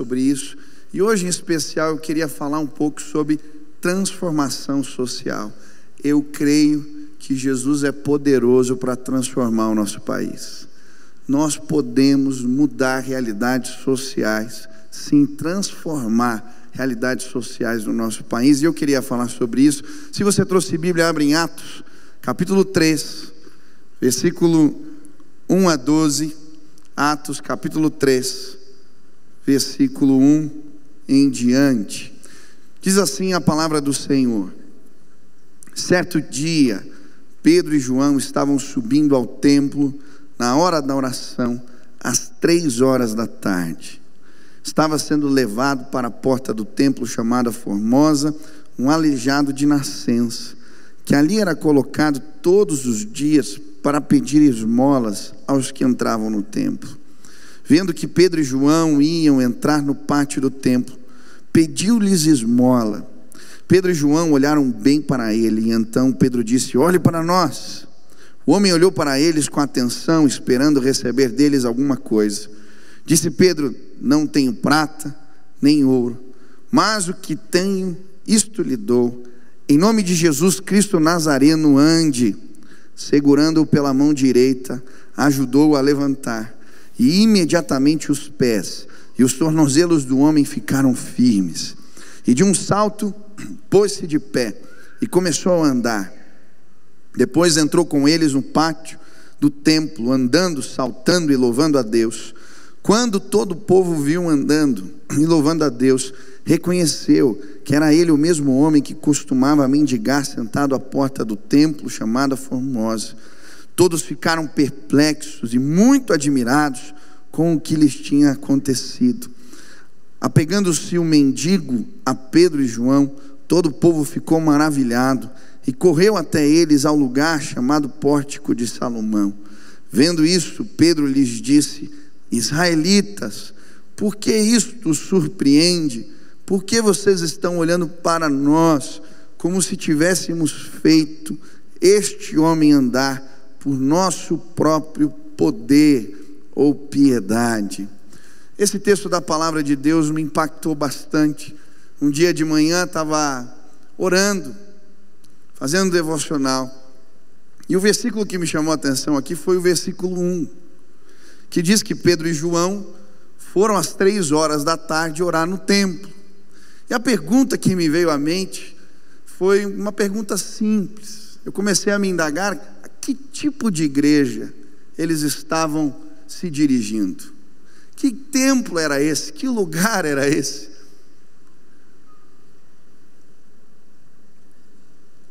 sobre isso. E hoje, em especial, eu queria falar um pouco sobre transformação social. Eu creio que Jesus é poderoso para transformar o nosso país. Nós podemos mudar realidades sociais, sim, transformar realidades sociais do nosso país. E eu queria falar sobre isso. Se você trouxe Bíblia, abre em Atos, capítulo 3, versículo 1 a 12. Atos, capítulo 3, versículo 1 em diante. Diz assim a palavra do Senhor: certo dia, Pedro e João estavam subindo ao templo na hora da oração, às 3 horas da tarde. Estava sendo levado para a porta do templo chamada Formosa um aleijado de nascença, que ali era colocado todos os dias para pedir esmolas aos que entravam no templo. Vendo que Pedro e João iam entrar no pátio do templo, pediu-lhes esmola. Pedro e João olharam bem para ele, e então Pedro disse: olhe para nós. O homem olhou para eles com atenção, esperando receber deles alguma coisa. Disse Pedro: não tenho prata nem ouro, mas o que tenho, isto lhe dou. Em nome de Jesus Cristo Nazareno, ande. Segurando-o pela mão direita, ajudou-o a levantar, e imediatamente os pés e os tornozelos do homem ficaram firmes, e de um salto pôs-se de pé e começou a andar. Depois entrou com eles no pátio do templo, andando, saltando e louvando a Deus. Quando todo o povo viu andando e louvando a Deus, reconheceu que era ele o mesmo homem que costumava mendigar sentado à porta do templo chamada Formosa. Todos ficaram perplexos e muito admirados com o que lhes tinha acontecido. Apegando-se o mendigo a Pedro e João, todo o povo ficou maravilhado e correu até eles ao lugar chamado Pórtico de Salomão. Vendo isso, Pedro lhes disse: israelitas, por que isto os surpreende? Por que vocês estão olhando para nós como se tivéssemos feito este homem andar por nosso próprio poder ou piedade? Esse texto da palavra de Deus me impactou bastante. Um dia de manhã estava orando, fazendo devocional, e o versículo que me chamou a atenção aqui foi o versículo 1, que diz que Pedro e João foram às 3 horas da tarde orar no templo. E a pergunta que me veio à mente foi uma pergunta simples. Eu comecei a me indagar a que tipo de igreja eles estavam se dirigindo. Que templo era esse? Que lugar era esse?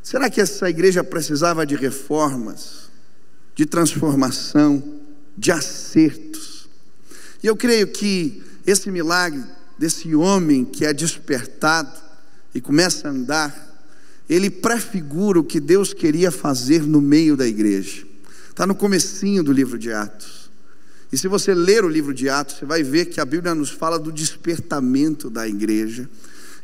Será que essa igreja precisava de reformas, de transformação, de acertos? E eu creio que esse milagre desse homem que é despertado e começa a andar, ele prefigura o que Deus queria fazer no meio da igreja. Está no comecinho do livro de Atos. E se você ler o livro de Atos, você vai ver que a Bíblia nos fala do despertamento da igreja.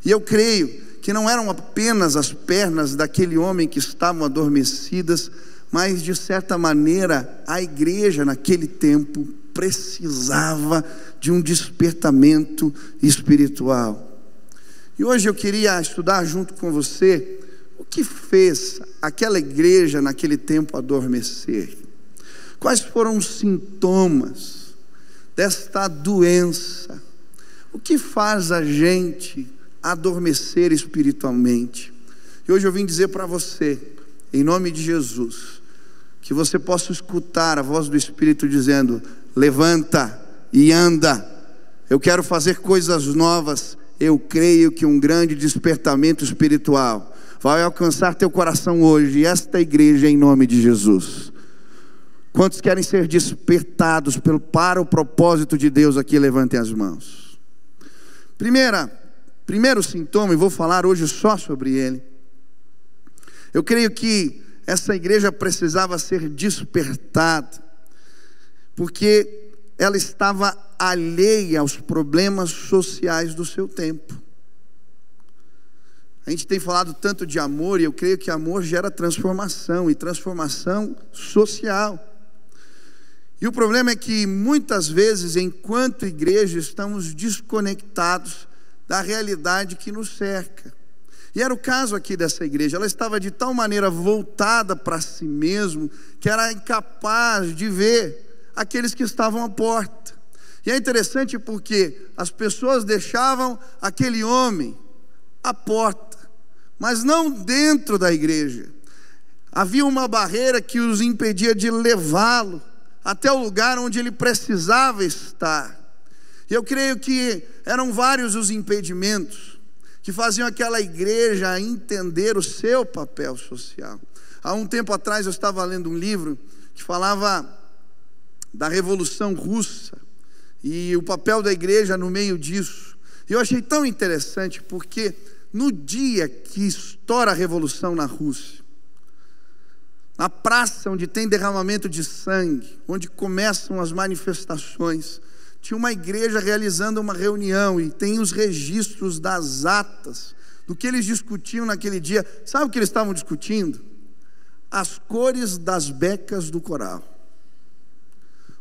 E eu creio que não eram apenas as pernas daquele homem que estavam adormecidas, mas de certa maneira a igreja naquele tempo precisava de um despertamento espiritual. E hoje eu queria estudar junto com você o que fez aquela igreja naquele tempo adormecer. Quais foram os sintomas desta doença? O que faz a gente adormecer espiritualmente? E hoje eu vim dizer para você, em nome de Jesus, que você possa escutar a voz do Espírito dizendo: levanta e anda, eu quero fazer coisas novas. Eu creio que um grande despertamento espiritual vai alcançar teu coração hoje, e esta igreja, em nome de Jesus. Quantos querem ser despertados para o propósito de Deus aqui? Levantem as mãos. Primeiro sintoma, e vou falar hoje só sobre ele. Eu creio que essa igreja precisava ser despertada, porque ela estava alheia aos problemas sociais do seu tempo. A gente tem falado tanto de amor, e eu creio que amor gera transformação, e transformação social. E o problema é que muitas vezes, enquanto igreja, estamos desconectados da realidade que nos cerca. E era o caso aqui dessa igreja. Ela estava de tal maneira voltada para si mesmo que era incapaz de ver aqueles que estavam à porta. E é interessante porque as pessoas deixavam aquele homem à porta, mas não dentro da igreja. Havia uma barreira que os impedia de levá-lo até o lugar onde ele precisava estar. E eu creio que eram vários os impedimentos que faziam aquela igreja entender o seu papel social. Há um tempo atrás eu estava lendo um livro que falava da Revolução Russa e o papel da igreja no meio disso. E eu achei tão interessante porque no dia que estoura a revolução na Rússia, na praça onde tem derramamento de sangue, onde começam as manifestações, tinha uma igreja realizando uma reunião e tem os registros das atas do que eles discutiam naquele dia. Sabe o que eles estavam discutindo? As cores das becas do coral.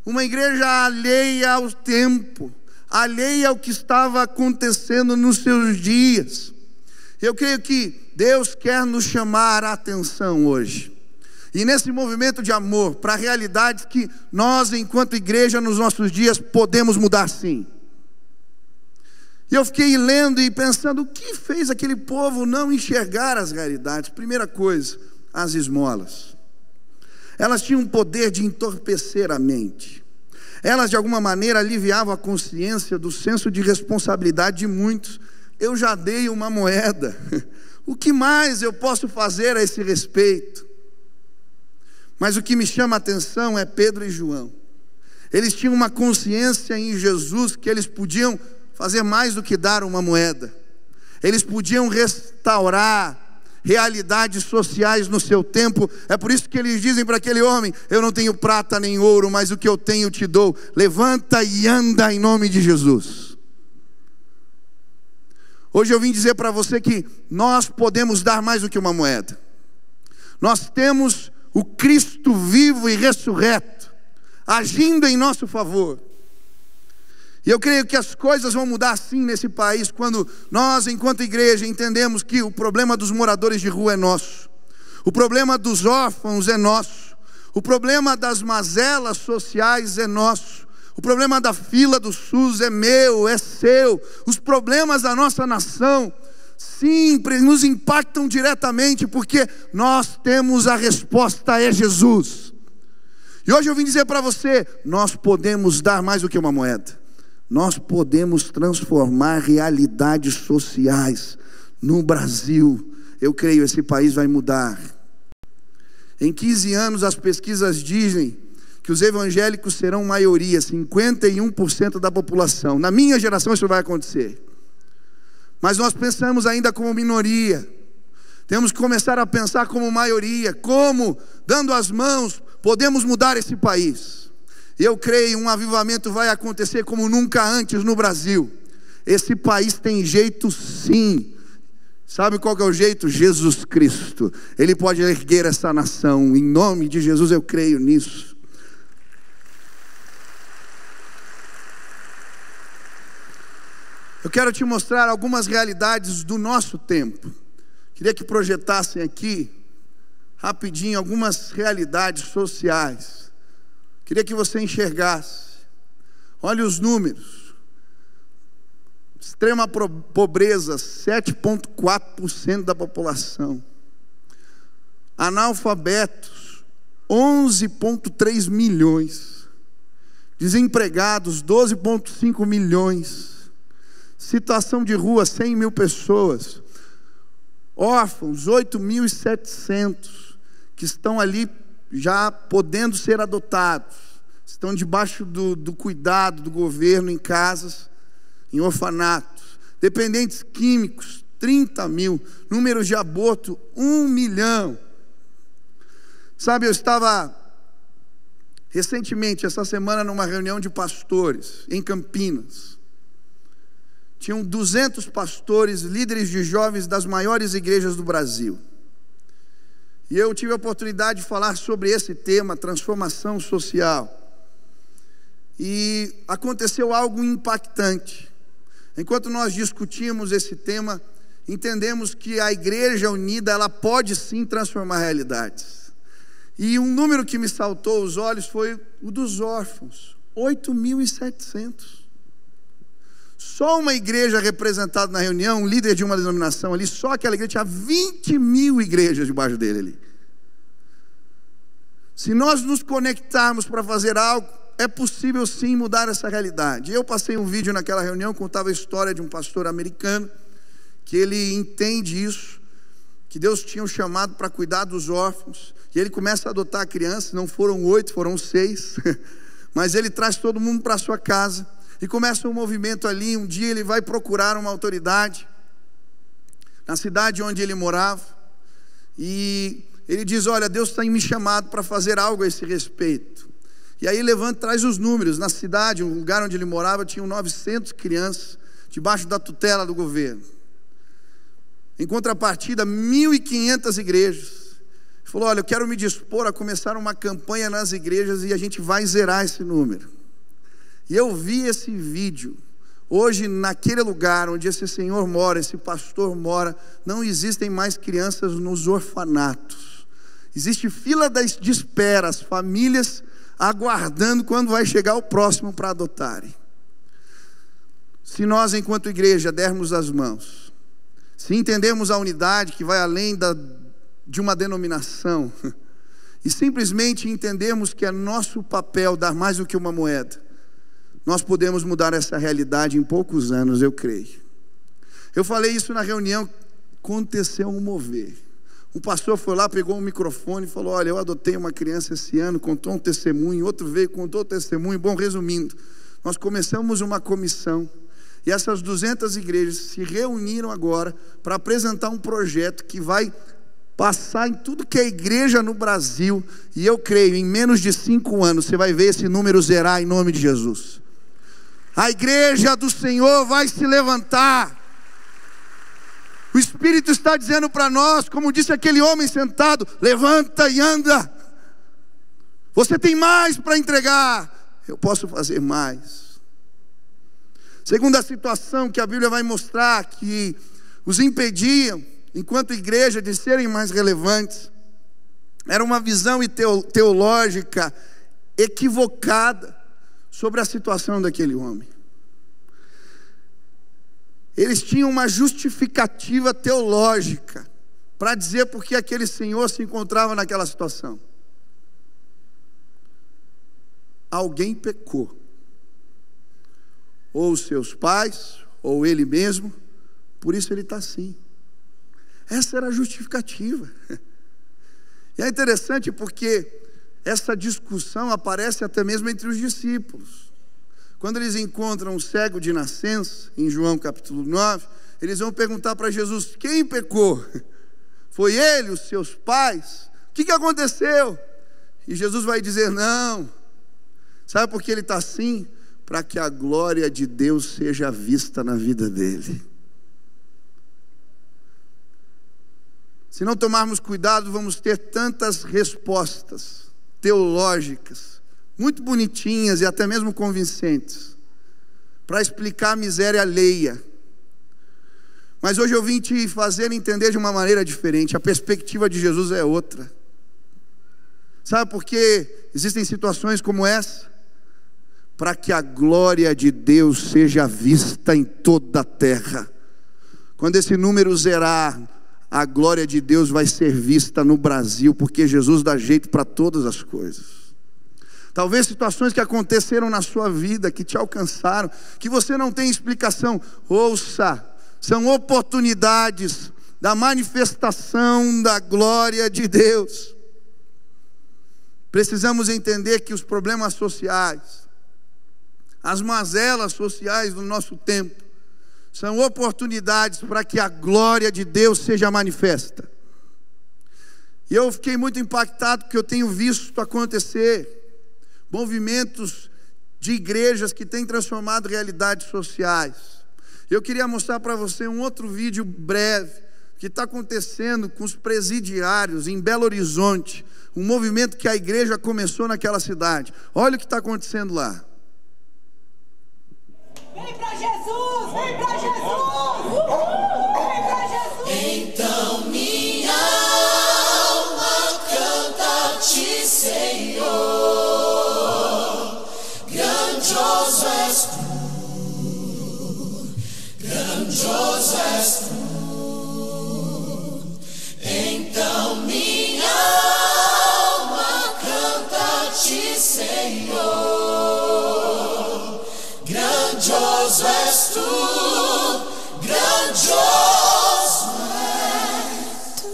Uma igreja alheia ao tempo, alheia ao que estava acontecendo nos seus dias. Eu creio que Deus quer nos chamar a atenção hoje. E nesse movimento de amor para realidades que nós, enquanto igreja, nos nossos dias, podemos mudar sim. E eu fiquei lendo e pensando, o que fez aquele povo não enxergar as realidades? Primeira coisa, as esmolas. Elas tinham o poder de entorpecer a mente. Elas, de alguma maneira, aliviavam a consciência do senso de responsabilidade de muitos. Eu já dei uma moeda. O que mais eu posso fazer a esse respeito? Mas o que me chama a atenção é Pedro e João. Eles tinham uma consciência em Jesus que eles podiam fazer mais do que dar uma moeda. Eles podiam restaurar realidades sociais no seu tempo. É por isso que eles dizem para aquele homem: eu não tenho prata nem ouro, mas o que eu tenho te dou. Levanta e anda em nome de Jesus. Hoje eu vim dizer para você que nós podemos dar mais do que uma moeda. Nós temos o Cristo vivo e ressurreto, agindo em nosso favor. E eu creio que as coisas vão mudar sim nesse país, quando nós, enquanto igreja, entendemos que o problema dos moradores de rua é nosso, o problema dos órfãos é nosso, o problema das mazelas sociais é nosso, o problema da fila do SUS é meu, é seu, os problemas da nossa nação sim, nos impactam diretamente, porque nós temos a resposta, é Jesus. E hoje eu vim dizer para você, nós podemos dar mais do que uma moeda. Nós podemos transformar realidades sociais no Brasil. Eu creio, esse país vai mudar. Em 15 anos as pesquisas dizem que os evangélicos serão maioria, 51% da população. Na minha geração isso vai acontecer. Mas nós pensamos ainda como minoria. Temos que começar a pensar como maioria. Como, dando as mãos, podemos mudar esse país. E eu creio, um avivamento vai acontecer como nunca antes no Brasil. Esse país tem jeito sim. Sabe qual que é o jeito? Jesus Cristo. Ele pode erguer essa nação. Em nome de Jesus eu creio nisso. Eu quero te mostrar algumas realidades do nosso tempo. Queria que projetassem aqui, rapidinho, algumas realidades sociais. Queria que você enxergasse. Olha os números. Extrema pobreza, 7,4% da população. Analfabetos, 11,3 milhões. Desempregados, 12,5 milhões. Situação de rua, 100 mil pessoas. Órfãos, 8.700, que estão ali já podendo ser adotados. Estão debaixo do cuidado do governo em casas, em orfanatos. Dependentes químicos, 30 mil. Números de aborto, 1 milhão. Sabe, eu estava recentemente, essa semana, numa reunião de pastores em Campinas. Tinham 200 pastores, líderes de jovens das maiores igrejas do Brasil. E eu tive a oportunidade de falar sobre esse tema, transformação social. E aconteceu algo impactante. Enquanto nós discutimos esse tema, entendemos que a igreja unida, ela pode sim transformar realidades. E um número que me saltou aos olhos foi o dos órfãos, 8.700. Só uma igreja representada na reunião, um líder de uma denominação ali, só aquela igreja tinha 20.000 igrejas debaixo dele ali. Se nós nos conectarmos para fazer algo, é possível sim mudar essa realidade. Eu passei um vídeo naquela reunião, contava a história de um pastor americano, que ele entende isso, que Deus tinha um chamado para cuidar dos órfãos, e ele começa a adotar crianças, não foram 8, foram 6, mas ele traz todo mundo para a sua casa, e começa um movimento ali. Um dia ele vai procurar uma autoridade, na cidade onde ele morava, e ele diz: olha, Deus tem me chamado para fazer algo a esse respeito. E aí levanta, traz os números. Na cidade, um lugar onde ele morava, tinham 900 crianças, debaixo da tutela do governo. Em contrapartida, 1.500 igrejas. Ele falou: olha, eu quero me dispor a começar uma campanha nas igrejas e a gente vai zerar esse número. E eu vi esse vídeo. Hoje, naquele lugar onde esse senhor mora, esse pastor mora, não existem mais crianças nos orfanatos. Existe fila de espera, as famílias aguardando quando vai chegar o próximo para adotarem. Se nós, enquanto igreja, dermos as mãos, se entendemos a unidade que vai além de uma denominação, e simplesmente entendemos que é nosso papel dar mais do que uma moeda, nós podemos mudar essa realidade em poucos anos, eu creio. Eu falei isso na reunião, aconteceu um mover. Um pastor foi lá, pegou um microfone e falou: olha, eu adotei uma criança esse ano, contou um testemunho, outro veio, contou o testemunho. Bom, resumindo, nós começamos uma comissão, e essas 200 igrejas se reuniram agora para apresentar um projeto que vai passar em tudo que é igreja no Brasil, e eu creio, em menos de 5 anos, você vai ver esse número zerar em nome de Jesus. A igreja do Senhor vai se levantar. O Espírito está dizendo para nós, como disse aquele homem sentado: levanta e anda. Você tem mais para entregar. Eu posso fazer mais. Segunda situação que a Bíblia vai mostrar que os impediam, enquanto igreja, de serem mais relevantes, era uma visão teológica equivocada sobre a situação daquele homem. Eles tinham uma justificativa teológica para dizer por que aquele senhor se encontrava naquela situação. Alguém pecou, ou os seus pais, ou ele mesmo, por isso ele está assim. Essa era a justificativa. E é interessante porque essa discussão aparece até mesmo entre os discípulos. Quando eles encontram o cego de nascença, em João capítulo 9, eles vão perguntar para Jesus: quem pecou? Foi ele, os seus pais? O que aconteceu? E Jesus vai dizer: não. Sabe por que ele está assim? Para que a glória de Deus seja vista na vida dele. Se não tomarmos cuidado, vamos ter tantas respostas teológicas, muito bonitinhas e até mesmo convincentes, para explicar a miséria alheia. Mas hoje eu vim te fazer entender de uma maneira diferente. A perspectiva de Jesus é outra. Sabe por que existem situações como essa? Para que a glória de Deus seja vista em toda a terra. Quando esse número zerar, a glória de Deus vai ser vista no Brasil, porque Jesus dá jeito para todas as coisas. Talvez situações que aconteceram na sua vida, que te alcançaram, que você não tem explicação. Ouça, são oportunidades da manifestação da glória de Deus. Precisamos entender que os problemas sociais, as mazelas sociais do nosso tempo, são oportunidades para que a glória de Deus seja manifesta. E eu fiquei muito impactado, porque eu tenho visto acontecer movimentos de igrejas que têm transformado realidades sociais. Eu queria mostrar para você um outro vídeo breve, que está acontecendo com os presidiários em Belo Horizonte, um movimento que a igreja começou naquela cidade. Olha o que está acontecendo lá. Jesus! Vem pra Jesus! Vem pra Jesus! Então minha alma canta a ti, Senhor. Grandioso és tu, grandioso és tu. Então minha alma canta a ti, Senhor. Grandioso és tu, grandioso és tu.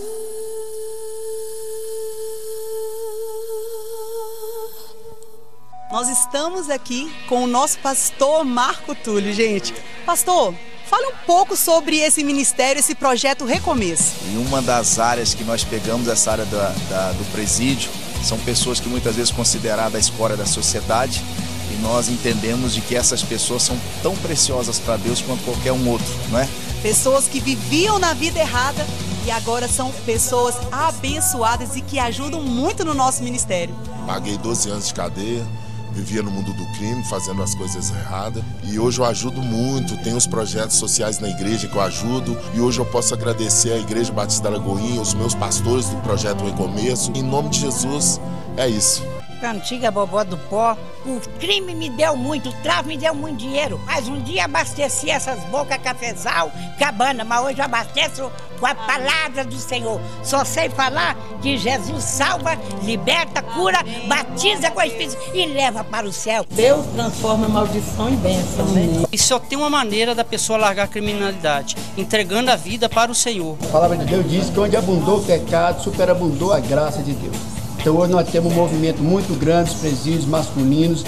Nós estamos aqui com o nosso pastor Marco Túlio, gente. Pastor, fale um pouco sobre esse ministério, esse projeto Recomeço. E uma das áreas que nós pegamos, essa área do presídio, são pessoas que muitas vezes consideradas a escória da sociedade, e nós entendemos de que essas pessoas são tão preciosas para Deus quanto qualquer um outro, não é? Pessoas que viviam na vida errada e agora são pessoas abençoadas e que ajudam muito no nosso ministério. Paguei 12 anos de cadeia, vivia no mundo do crime, fazendo as coisas erradas. E hoje eu ajudo muito, tenho os projetos sociais na igreja que eu ajudo. E hoje eu posso agradecer à Igreja Batista da Lagoinha, os meus pastores do Projeto Recomeço. Em nome de Jesus, é isso. Antiga vovó do pó, o crime me deu muito, o tráfico me deu muito dinheiro. Mas um dia abasteci essas bocas, cafezal, cabana, mas hoje eu abasteço com a palavra do Senhor. Só sei falar que Jesus salva, liberta, cura, batiza com a Espírito e leva para o céu. Deus transforma maldição em bênção, né? E só tem uma maneira da pessoa largar a criminalidade, entregando a vida para o Senhor. A palavra de Deus diz que onde abundou o pecado, superabundou a graça de Deus. Então hoje nós temos um movimento muito grande, os presídios masculinos.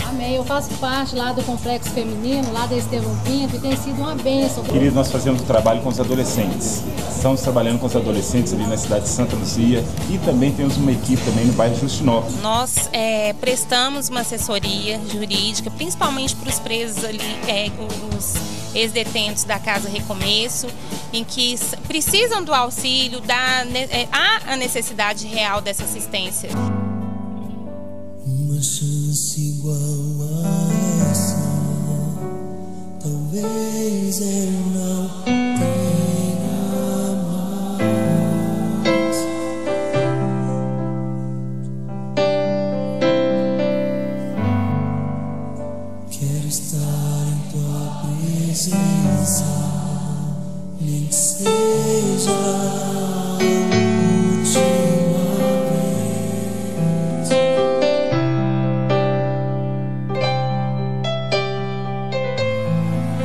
Amém. Eu faço parte lá do Complexo Feminino, lá da Estevão Pinto, e tem sido uma bênção. Queridos, nós fazemos trabalho com os adolescentes. Estamos trabalhando com os adolescentes ali na cidade de Santa Luzia e também temos uma equipe também no bairro Justinópolis. Nós prestamos uma assessoria jurídica, principalmente para os presos ali, os ex-detentos da Casa Recomeço, em que precisam do auxílio, há a necessidade real dessa assistência. Uma chance igual a essa, talvez eu não tenha mais. Quero estar em tua presença, nem que seja a última vez.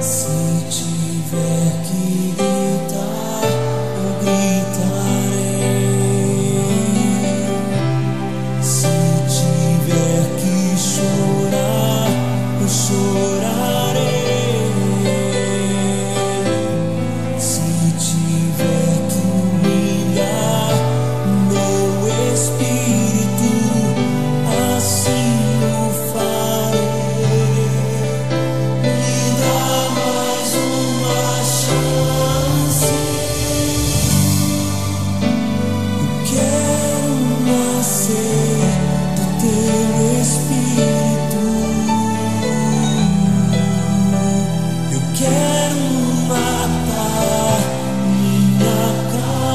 Se tiver que gritar, eu gritarei. Se tiver que chorar, eu chorarei. Se tiver que humilhar meu espírito, assim o farei. Me dá mais uma chance. Eu quero nascer do teu espírito. Eu quero matar minha carne,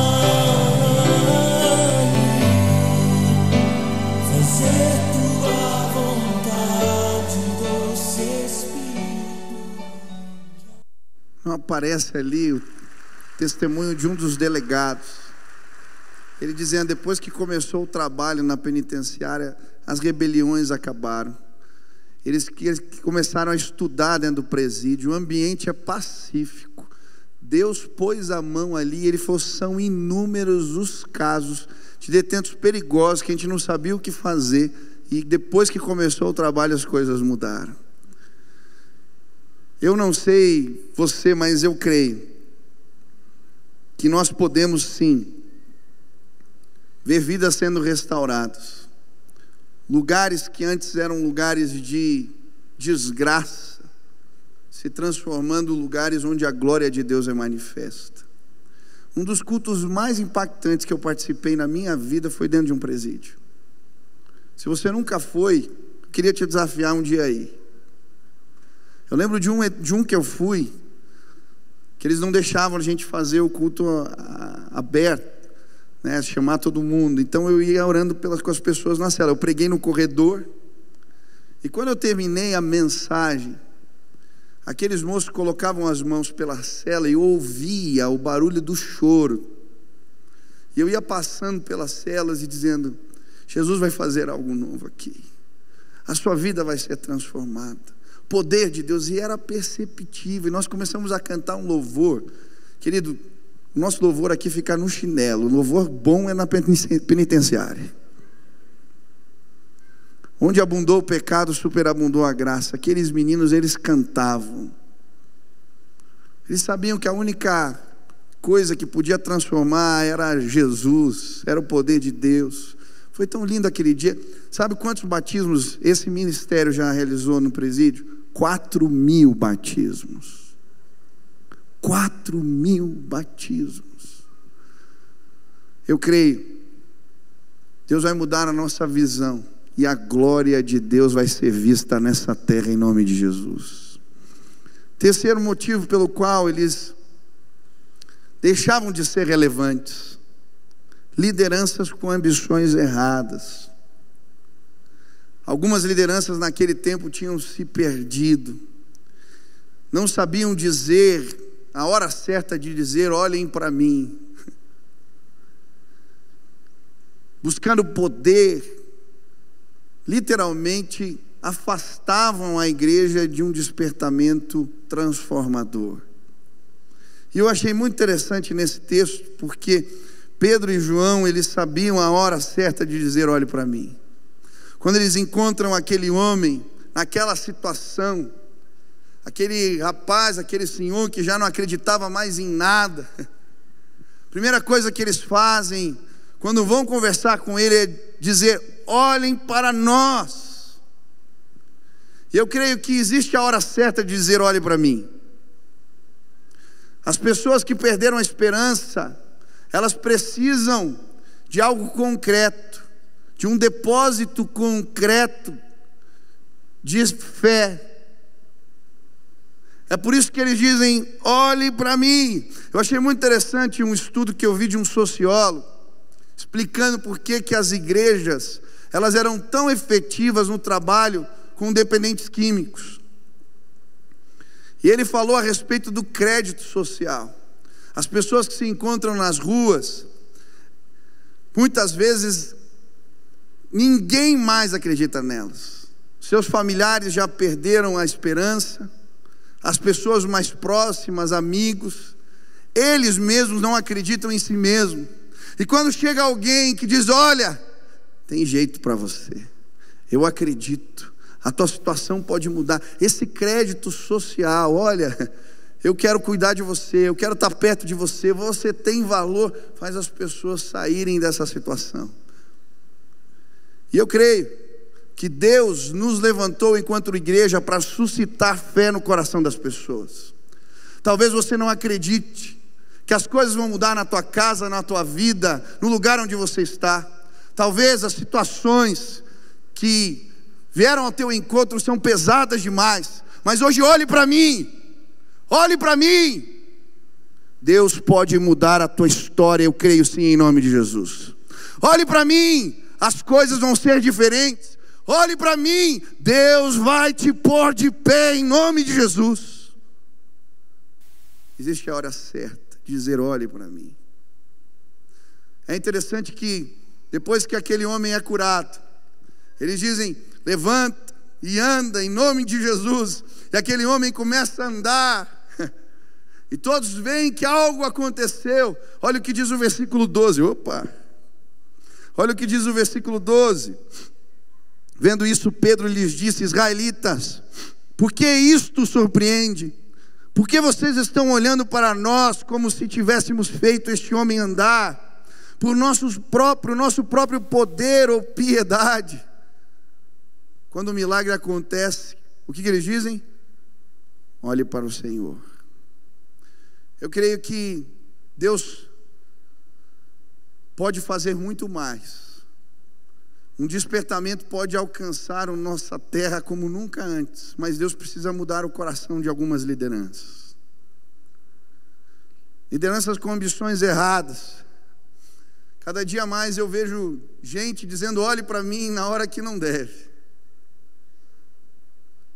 fazer tua vontade, doce Espírito. Não aparece ali o testemunho de um dos delegados. Ele dizendo, depois que começou o trabalho na penitenciária, as rebeliões acabaram. Eles começaram a estudar dentro do presídio, o ambiente é pacífico. Deus pôs a mão ali, ele falou, são inúmeros os casos de detentos perigosos que a gente não sabia o que fazer, e depois que começou o trabalho as coisas mudaram. Eu não sei você, mas eu creio que nós podemos sim ver vidas sendo restauradas. Lugares que antes eram lugares de desgraça, se transformando em lugares onde a glória de Deus é manifesta. Um dos cultos mais impactantes que eu participei na minha vida foi dentro de um presídio. Se você nunca foi, eu queria te desafiar um dia aí. Eu lembro de um que eu fui, que eles não deixavam a gente fazer o culto aberto, né, chamar todo mundo. Então eu ia orando com as pessoas na cela. Eu preguei no corredor, e quando eu terminei a mensagem, aqueles moços colocavam as mãos pela cela e eu ouvia o barulho do choro. E eu ia passando pelas celas e dizendo: Jesus vai fazer algo novo aqui, a sua vida vai ser transformada, poder de Deus. E era perceptível, e nós começamos a cantar um louvor. Querido, o nosso louvor aqui fica no chinelo. O louvor bom é na penitenciária. Onde abundou o pecado, superabundou a graça. Aqueles meninos, eles cantavam, eles sabiam que a única coisa que podia transformar era Jesus, era o poder de Deus. Foi tão lindo aquele dia. Sabe quantos batismos esse ministério já realizou no presídio? 4.000 batismos. 4.000 batismos. Eu creio, Deus vai mudar a nossa visão, e a glória de Deus vai ser vista nessa terra, em nome de Jesus. Terceiro motivo pelo qual eles deixavam de ser relevantes: lideranças com ambições erradas. Algumas lideranças naquele tempo tinham se perdido, não sabiam dizer a hora certa de dizer: olhem para mim. Buscando poder, literalmente afastavam a igreja de um despertamento transformador. E eu achei muito interessante nesse texto, porque Pedro e João, eles sabiam a hora certa de dizer: olhe para mim. Quando eles encontram aquele homem naquela situação, aquele rapaz, aquele senhor que já não acreditava mais em nada, a primeira coisa que eles fazem quando vão conversar com ele é dizer: olhem para nós. E eu creio que existe a hora certa de dizer: olhe para mim. As pessoas que perderam a esperança, elas precisam de algo concreto, de um depósito concreto de fé. É por isso que eles dizem: olhe para mim. Eu achei muito interessante um estudo que eu vi de um sociólogo, explicando por que as igrejas, elas eram tão efetivas no trabalho com dependentes químicos. E ele falou a respeito do crédito social. As pessoas que se encontram nas ruas, muitas vezes ninguém mais acredita nelas. Seus familiares já perderam a esperança, as pessoas mais próximas, amigos, eles mesmos não acreditam em si mesmos. E quando chega alguém que diz: olha, tem jeito para você, eu acredito, a tua situação pode mudar, esse crédito social, olha, eu quero cuidar de você, eu quero estar perto de você, você tem valor, faz as pessoas saírem dessa situação. E eu creio que Deus nos levantou enquanto igreja para suscitar fé no coração das pessoas. Talvez você não acredite que as coisas vão mudar na tua casa, na tua vida, no lugar onde você está. Talvez as situações que vieram ao teu encontro são pesadas demais, mas hoje olhe para mim, olhe para mim. Deus pode mudar a tua história, eu creio sim, em nome de Jesus. Olhe para mim, as coisas vão ser diferentes. Olhe para mim, Deus vai te pôr de pé em nome de Jesus. Existe a hora certa de dizer: olhe para mim. É interessante que depois que aquele homem é curado, eles dizem: levanta e anda em nome de Jesus. E aquele homem começa a andar, e todos veem que algo aconteceu. Olha o que diz o versículo 12. Olha o que diz o versículo 12. Vendo isso, Pedro lhes disse: israelitas, por que isto surpreende? Por que vocês estão olhando para nós como se tivéssemos feito este homem andar por nosso próprio poder ou piedade? Quando o milagre acontece, o que eles dizem? Olhe para o Senhor. Eu creio que Deus pode fazer muito mais Um despertamento pode alcançar a nossa terra como nunca antes, mas Deus precisa mudar o coração de algumas lideranças. Lideranças com ambições erradas. Cada dia mais eu vejo gente dizendo: olhe para mim na hora que não deve.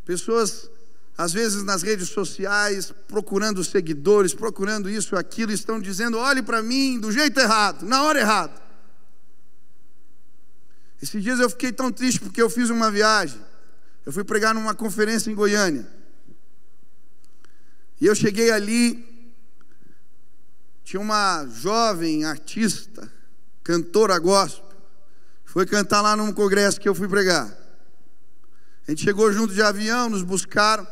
Pessoas, às vezes nas redes sociais, procurando seguidores, procurando isso, aquilo, estão dizendo: olhe para mim do jeito errado, na hora errada. Esses dias eu fiquei tão triste porque eu fiz uma viagem. Eu fui pregar numa conferência em Goiânia. E eu cheguei ali, tinha uma jovem artista, cantora gospel, foi cantar lá num congresso que eu fui pregar. A gente chegou junto de avião, nos buscaram.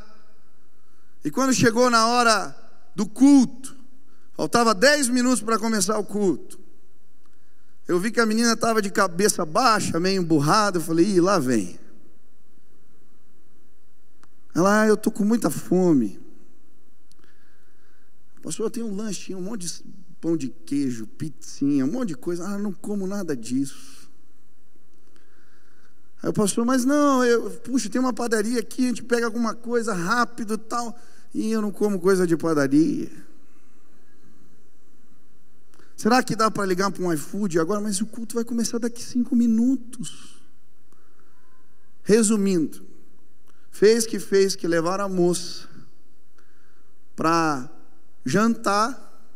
E quando chegou na hora do culto, faltava 10 minutos para começar o culto, eu vi que a menina estava de cabeça baixa, meio emburrada. Eu falei: ih, lá vem. Ela: eu estou com muita fome. Pastor, eu tenho um lanchinho, um monte de pão de queijo, pizzinha, um monte de coisa. Ah, não como nada disso. Aí o pastor: mas não, puxa, tem uma padaria aqui, a gente pega alguma coisa rápido e tal. E eu não como coisa de padaria. Será que dá para ligar para um iFood agora? Mas o culto vai começar daqui 5 minutos. Resumindo, fez que levaram a moça para jantar,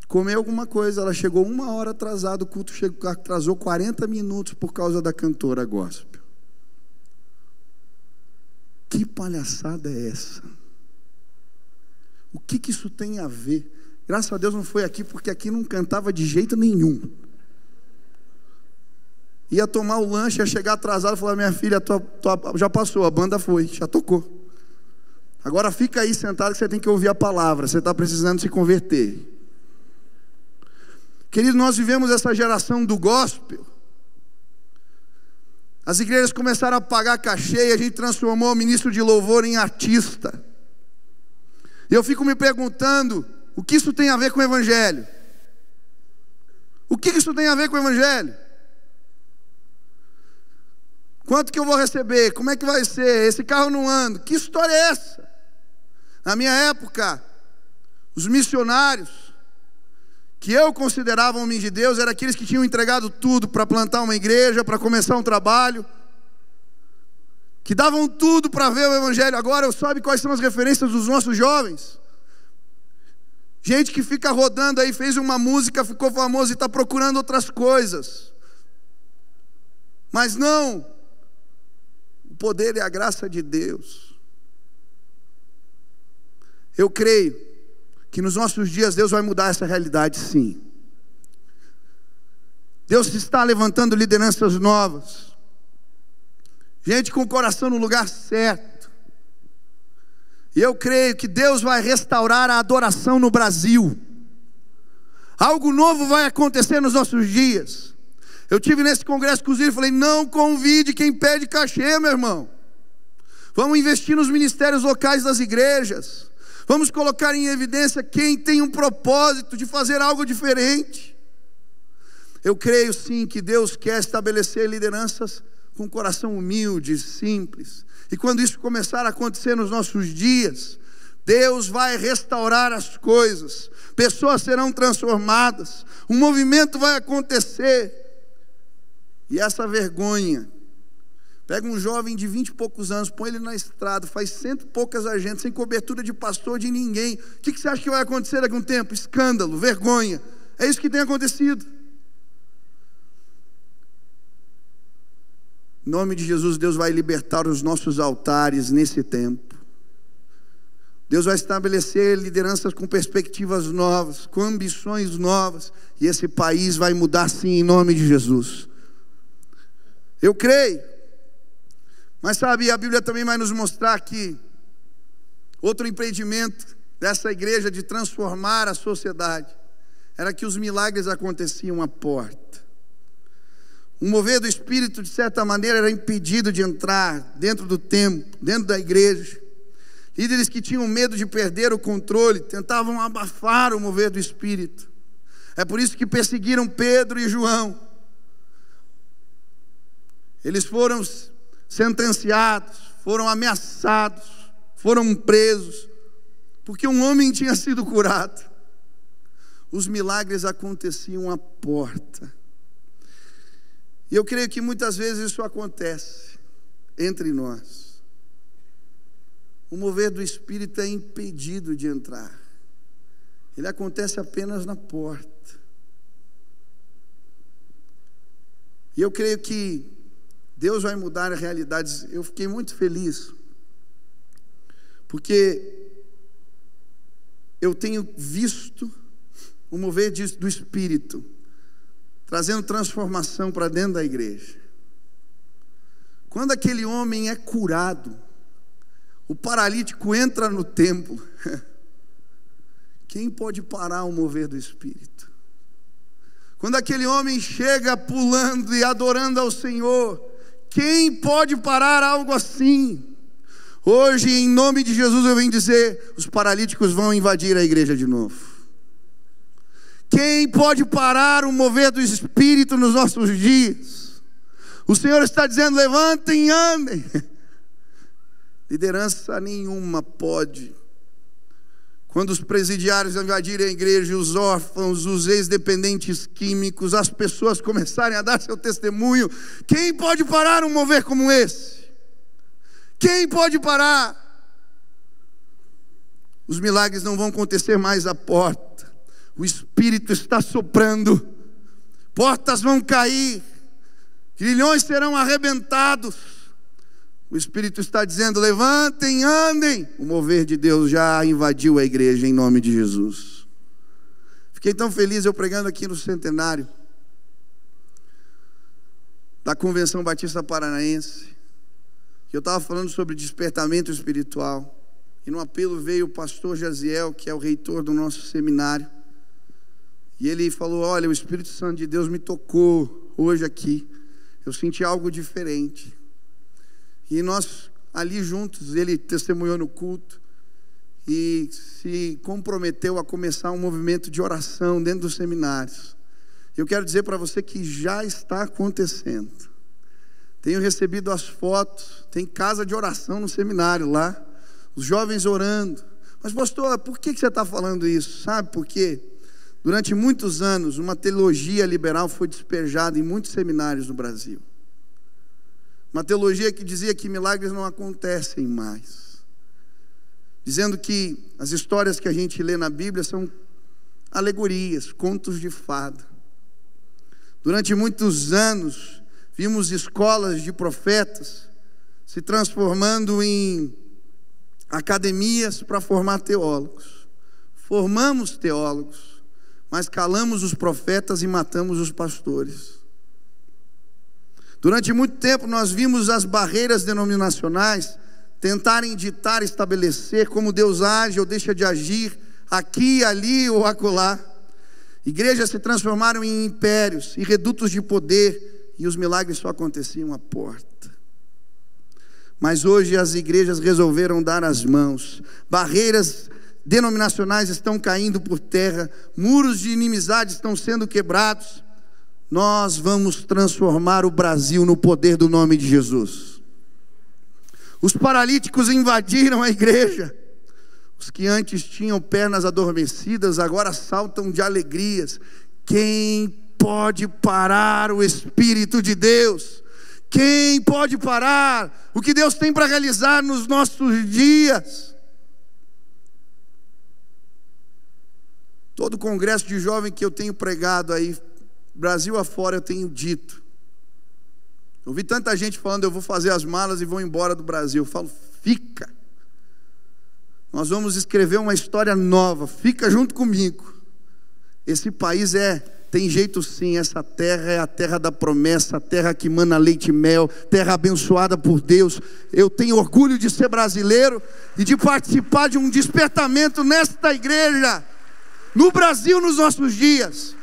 comer alguma coisa. Ela chegou 1 hora atrasada, o culto atrasou 40 minutos por causa da cantora gospel. Que palhaçada é essa? O que isso tem a ver? Graças a Deus não foi aqui, porque aqui não cantava de jeito nenhum. Ia tomar o lanche, ia chegar atrasado, falar: minha filha, já passou, a banda foi, já tocou. Agora fica aí sentado que você tem que ouvir a palavra, você está precisando se converter. Querido, nós vivemos essa geração do gospel. As igrejas começaram a pagar cachê e a gente transformou o ministro de louvor em artista. E eu fico me perguntando: o que isso tem a ver com o Evangelho? O que isso tem a ver com o Evangelho? Quanto que eu vou receber? Como é que vai ser? Esse carro não anda. Que história é essa? Na minha época, os missionários, que eu considerava homens de Deus, eram aqueles que tinham entregado tudo para plantar uma igreja, para começar um trabalho, que davam tudo para ver o Evangelho. Agora eu sabe quais são as referências dos nossos jovens? Gente que fica rodando aí, fez uma música, ficou famoso e está procurando outras coisas. Mas não, o poder e a graça de Deus. Eu creio que nos nossos dias Deus vai mudar essa realidade, sim. Deus está levantando lideranças novas, gente com o coração no lugar certo. E eu creio que Deus vai restaurar a adoração no Brasil. Algo novo vai acontecer nos nossos dias. Eu tive nesse congresso com os líderes e falei: não convide quem pede cachê, meu irmão. Vamos investir nos ministérios locais das igrejas. Vamos colocar em evidência quem tem um propósito de fazer algo diferente. Eu creio sim que Deus quer estabelecer lideranças com coração humilde, simples. E quando isso começar a acontecer nos nossos dias, Deus vai restaurar as coisas, pessoas serão transformadas, um movimento vai acontecer. E essa vergonha, pega um jovem de 20 e poucos anos, põe ele na estrada, faz 100 e poucas agendas, sem cobertura de pastor, de ninguém. O que você acha que vai acontecer daqui a um tempo? Escândalo, vergonha. É isso que tem acontecido. Em nome de Jesus, Deus vai libertar os nossos altares nesse tempo. Deus vai estabelecer lideranças com perspectivas novas, com ambições novas. E esse país vai mudar sim, em nome de Jesus. Eu creio. Mas sabe, a Bíblia também vai nos mostrar que outro empreendimento dessa igreja de transformar a sociedade era que os milagres aconteciam à porta. O mover do Espírito, de certa maneira, era impedido de entrar dentro do templo, dentro da igreja. Líderes que tinham medo de perder o controle tentavam abafar o mover do Espírito. É por isso que perseguiram Pedro e João. Eles foram sentenciados, foram ameaçados, foram presos, porque um homem tinha sido curado. Os milagres aconteciam à porta. E eu creio que muitas vezes isso acontece entre nós. O mover do Espírito é impedido de entrar. Ele acontece apenas na porta. E eu creio que Deus vai mudar as realidades. Eu fiquei muito feliz, porque eu tenho visto o mover do Espírito, trazendo transformação para dentro da igreja. Quando aquele homem é curado, o paralítico entra no templo, quem pode parar o mover do Espírito? Quando aquele homem chega pulando e adorando ao Senhor, quem pode parar algo assim? Hoje, em nome de Jesus, eu venho dizer: os paralíticos vão invadir a igreja de novo. Quem pode parar o mover do Espírito nos nossos dias? O Senhor está dizendo: levantem e andem. Liderança nenhuma pode. Quando os presidiários invadirem a igreja, os órfãos, os ex-dependentes químicos, as pessoas começarem a dar seu testemunho, quem pode parar um mover como esse? Quem pode parar? Os milagres não vão acontecer mais à porta. O Espírito está soprando. Portas vão cair. Grilhões serão arrebentados. O Espírito está dizendo: levantem, andem. O mover de Deus já invadiu a igreja em nome de Jesus. Fiquei tão feliz eu pregando aqui no centenário da Convenção Batista Paranaense, que eu estava falando sobre despertamento espiritual. E no apelo veio o pastor Jaziel, que é o reitor do nosso seminário. E ele falou: olha, o Espírito Santo de Deus me tocou hoje aqui. Eu senti algo diferente. E nós ali juntos, ele testemunhou no culto e se comprometeu a começar um movimento de oração dentro dos seminários. Eu quero dizer para você que já está acontecendo. Tenho recebido as fotos, tem casa de oração no seminário lá, os jovens orando. Mas pastor, por que você está falando isso? Sabe por quê? Durante muitos anos, uma teologia liberal foi despejada em muitos seminários no Brasil. Uma teologia que dizia que milagres não acontecem mais, dizendo que as histórias que a gente lê na Bíblia são alegorias, contos de fada. Durante muitos anos, vimos escolas de profetas se transformando em academias para formar teólogos. Formamos teólogos, mas calamos os profetas e matamos os pastores. Durante muito tempo nós vimos as barreiras denominacionais tentarem ditar, estabelecer como Deus age ou deixa de agir aqui, ali ou acolá. Igrejas se transformaram em impérios e redutos de poder, e os milagres só aconteciam à porta. Mas hoje as igrejas resolveram dar as mãos. Barreiras denominacionais estão caindo por terra, muros de inimizade estão sendo quebrados. Nós vamos transformar o Brasil no poder do nome de Jesus. Os paralíticos invadiram a igreja. Os que antes tinham pernas adormecidas agora saltam de alegrias. Quem pode parar o Espírito de Deus? Quem pode parar o que Deus tem para realizar nos nossos dias? Todo congresso de jovem que eu tenho pregado aí, Brasil afora, eu tenho dito. Eu vi tanta gente falando: eu vou fazer as malas e vou embora do Brasil. Eu falo: fica. Nós vamos escrever uma história nova. Fica junto comigo. Esse país tem jeito sim. Essa terra é a terra da promessa, a terra que mana leite e mel, terra abençoada por Deus. Eu tenho orgulho de ser brasileiro e de participar de um despertamento nesta igreja, no Brasil, nos nossos dias.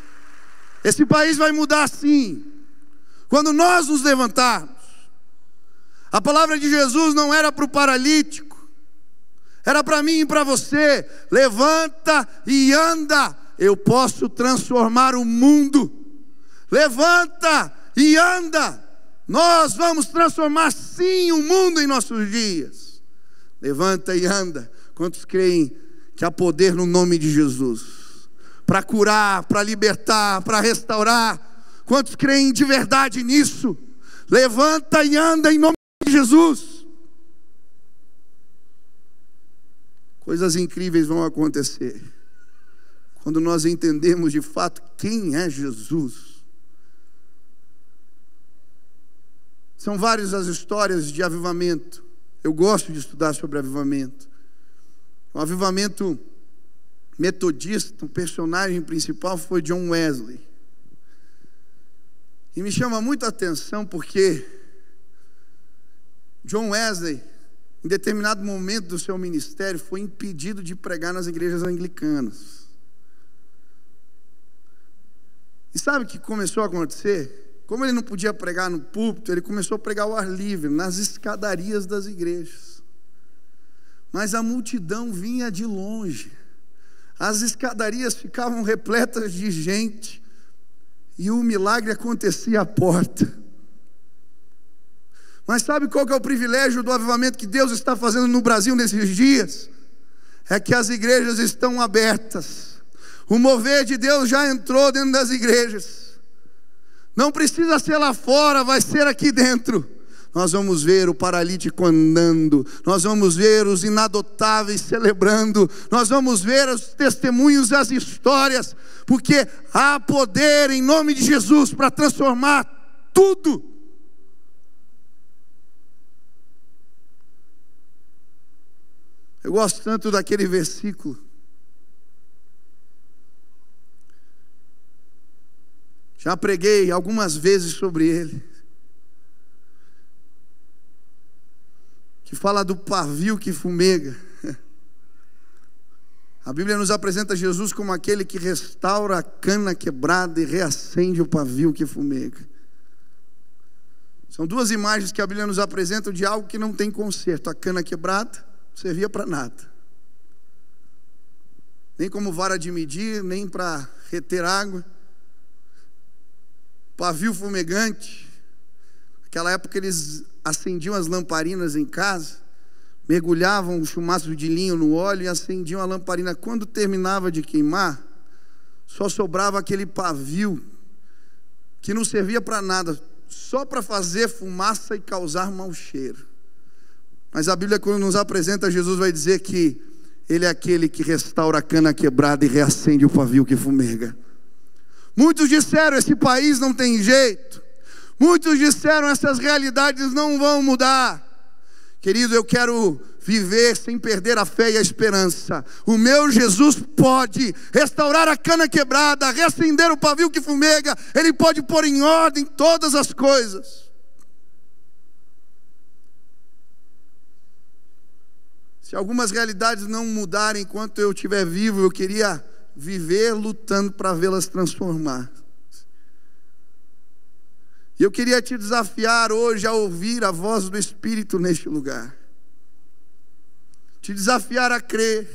Esse país vai mudar sim, quando nós nos levantarmos. A palavra de Jesus não era para o paralítico, era para mim e para você. Levanta e anda. Eu posso transformar o mundo. Levanta e anda. Nós vamos transformar sim o mundo em nossos dias. Levanta e anda. Quantos creem que há poder no nome de Jesus? Para curar, para libertar, para restaurar. Quantos creem de verdade nisso? Levanta e anda em nome de Jesus. Coisas incríveis vão acontecer quando nós entendemos de fato quem é Jesus. São várias as histórias de avivamento. Eu gosto de estudar sobre avivamento. O avivamento metodista, o personagem principal foi John Wesley. E me chama muito a atenção porque John Wesley, em determinado momento do seu ministério, foi impedido de pregar nas igrejas anglicanas. E sabe o que começou a acontecer? Como ele não podia pregar no púlpito, ele começou a pregar ao ar livre, nas escadarias das igrejas. Mas a multidão vinha de longe. As escadarias ficavam repletas de gente. E o milagre acontecia à porta. Mas sabe qual que é o privilégio do avivamento que Deus está fazendo no Brasil nesses dias? É que as igrejas estão abertas. O mover de Deus já entrou dentro das igrejas. Não precisa ser lá fora, vai ser aqui dentro. Nós vamos ver o paralítico andando. Nós vamos ver os inadotáveis celebrando. Nós vamos ver os testemunhos e as histórias. Porque há poder em nome de Jesus para transformar tudo. Eu gosto tanto daquele versículo. Já preguei algumas vezes sobre ele. Que fala do pavio que fumega. A Bíblia nos apresenta Jesus como aquele que restaura a cana quebrada e reacende o pavio que fumega. São duas imagens que a Bíblia nos apresenta de algo que não tem conserto. A cana quebrada não servia para nada. Nem como vara de medir, nem para reter água. Pavio fumegante. Naquela época eles acendiam as lamparinas em casa, mergulhavam um chumaço de linho no óleo e acendiam a lamparina. Quando terminava de queimar, só sobrava aquele pavio que não servia para nada, só para fazer fumaça e causar mau cheiro. Mas a Bíblia, quando nos apresenta Jesus, vai dizer que Ele é aquele que restaura a cana quebrada e reacende o pavio que fumega. Muitos disseram, esse país não tem jeito. Muitos disseram, essas realidades não vão mudar. Querido, eu quero viver sem perder a fé e a esperança. O meu Jesus pode restaurar a cana quebrada, reacender o pavio que fumega. Ele pode pôr em ordem todas as coisas. Se algumas realidades não mudarem enquanto eu estiver vivo, eu queria viver lutando para vê-las transformar. E eu queria te desafiar hoje a ouvir a voz do Espírito neste lugar. Te desafiar a crer.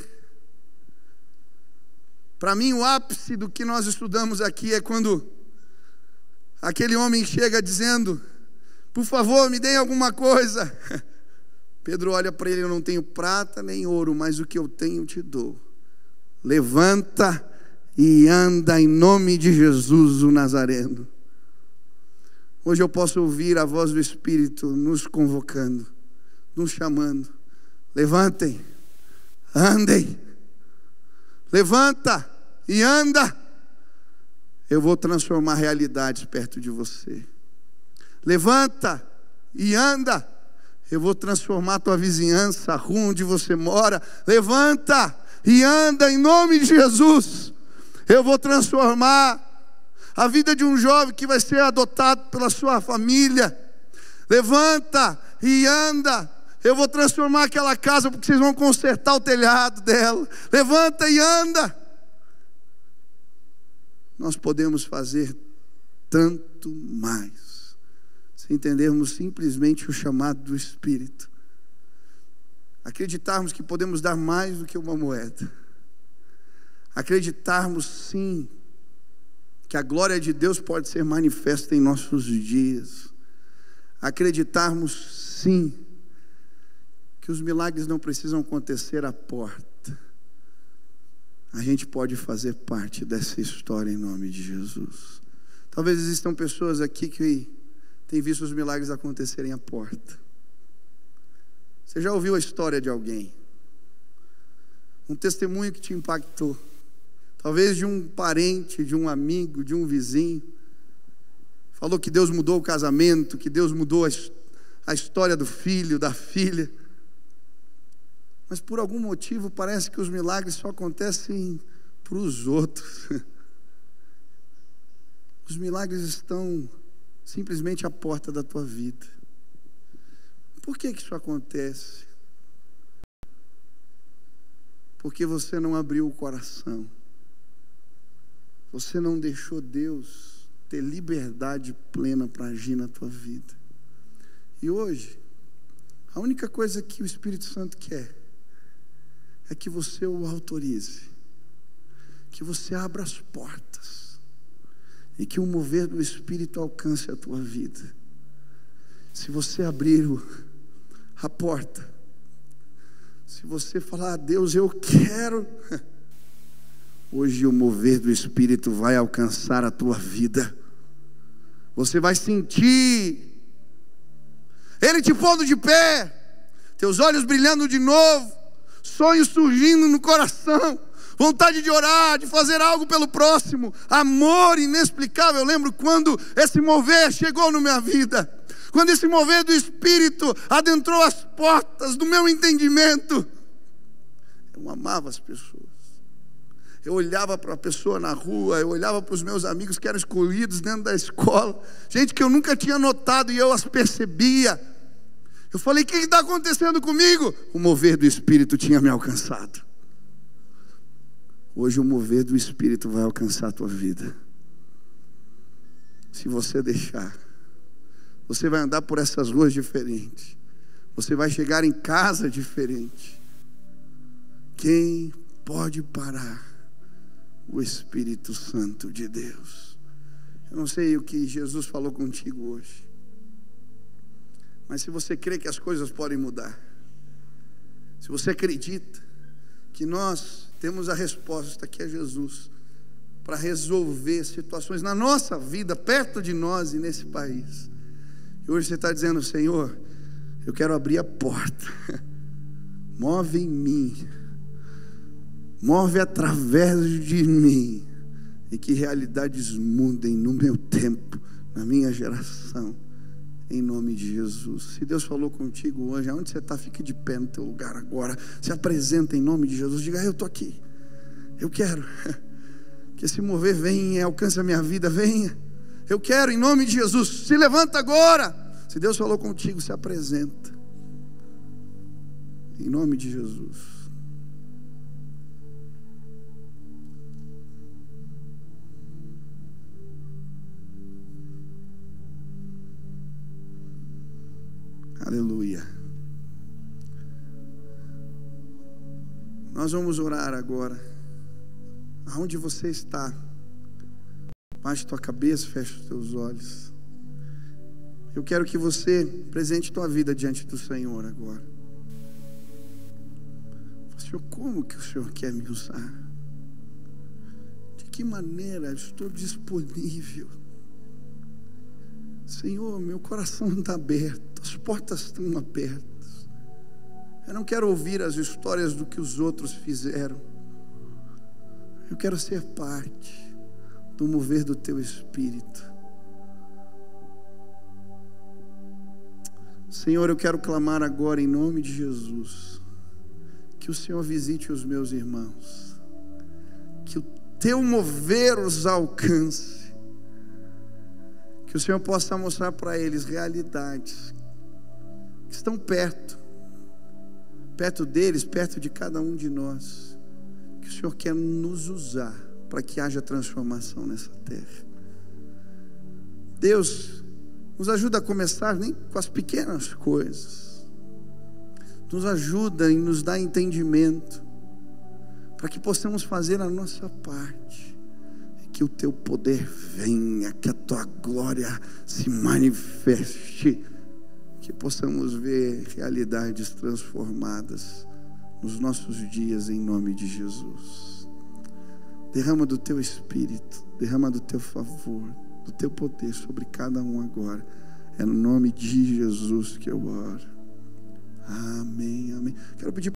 Para mim, o ápice do que nós estudamos aqui é quando aquele homem chega dizendo: por favor, me deem alguma coisa. Pedro olha para ele: eu não tenho prata nem ouro, mas o que eu tenho te dou. Levanta e anda em nome de Jesus o Nazareno. Hoje eu posso ouvir a voz do Espírito nos convocando, nos chamando. Levantem, andem. Levanta e anda. Eu vou transformar realidades perto de você. Levanta e anda. Eu vou transformar a tua vizinhança, a rua onde você mora. Levanta e anda em nome de Jesus. Eu vou transformar a vida de um jovem que vai ser adotado pela sua família. Levanta e anda. Eu vou transformar aquela casa porque vocês vão consertar o telhado dela. Levanta e anda. Nós podemos fazer tanto mais se entendermos simplesmente o chamado do Espírito. Acreditarmos que podemos dar mais do que uma moeda. Acreditarmos sim que a glória de Deus pode ser manifesta em nossos dias. acreditarmos sim que os milagres não precisam acontecer à porta, a gente pode fazer parte dessa história em nome de Jesus. Talvez existam pessoas aqui que têm visto os milagres acontecerem à porta. Você já ouviu a história de alguém? Um testemunho que te impactou, talvez de um parente, de um amigo, de um vizinho. Falou que Deus mudou o casamento, que Deus mudou a história do filho, da filha. Mas por algum motivo parece que os milagres só acontecem para os outros. Os milagres estão simplesmente à porta da tua vida. Por que isso acontece? Porque você não abriu o coração. Você não deixou Deus ter liberdade plena para agir na tua vida. E hoje, a única coisa que o Espírito Santo quer é que você o autorize, que você abra as portas e que o mover do Espírito alcance a tua vida. Se você abrir a porta, se você falar: Deus, eu quero, hoje o mover do Espírito vai alcançar a tua vida. Você vai sentir Ele te pondo de pé, teus olhos brilhando de novo, sonhos surgindo no coração, vontade de orar, de fazer algo pelo próximo, amor inexplicável. Eu lembro quando esse mover chegou na minha vida, quando esse mover do Espírito adentrou as portas do meu entendimento. Eu amava as pessoas. Eu olhava para a pessoa na rua, eu olhava para os meus amigos que eram escolhidos dentro da escola, gente que eu nunca tinha notado e eu as percebia. Eu falei: o que está acontecendo comigo? O mover do Espírito tinha me alcançado. Hoje o mover do Espírito vai alcançar a tua vida. Se você deixar, você vai andar por essas ruas diferentes, você vai chegar em casa diferente. Quem pode parar o Espírito Santo de Deus? Eu não sei o que Jesus falou contigo hoje, mas se você crê que as coisas podem mudar, se você acredita que nós temos a resposta, que é Jesus, para resolver situações na nossa vida, perto de nós e nesse país, e hoje você está dizendo: Senhor, eu quero abrir a porta, move em mim, move através de mim, e que realidades mudem no meu tempo, na minha geração, em nome de Jesus. Se Deus falou contigo hoje, aonde você está, fique de pé no teu lugar agora, se apresenta em nome de Jesus, diga: eu estou aqui, eu quero que esse mover venha e alcance a minha vida, venha, eu quero em nome de Jesus. Se levanta agora. Se Deus falou contigo, se apresenta em nome de Jesus. Aleluia. Nós vamos orar agora. Aonde você está, baixe tua cabeça, feche os teus olhos. Eu quero que você presente tua vida diante do Senhor agora. Senhor, como que o Senhor quer me usar? De que maneira eu estou disponível? Senhor, meu coração está aberto, as portas estão abertas. Eu não quero ouvir as histórias do que os outros fizeram. Eu quero ser parte do mover do Teu Espírito. Senhor, eu quero clamar agora em nome de Jesus, que o Senhor visite os meus irmãos, que o Teu mover os alcance, que o Senhor possa mostrar para eles realidades que estão perto deles, perto de cada um de nós, que o Senhor quer nos usar para que haja transformação nessa terra. Deus, nos ajuda a começar nem com as pequenas coisas, nos ajuda e nos dá entendimento, para que possamos fazer a nossa parte, e que o Teu poder venha, que a Tua glória se manifeste que possamos ver realidades transformadas nos nossos dias, em nome de Jesus. Derrama do teu Espírito, derrama do teu favor, do teu poder sobre cada um agora. É no nome de Jesus que eu oro. Amém, amém. Quero pedir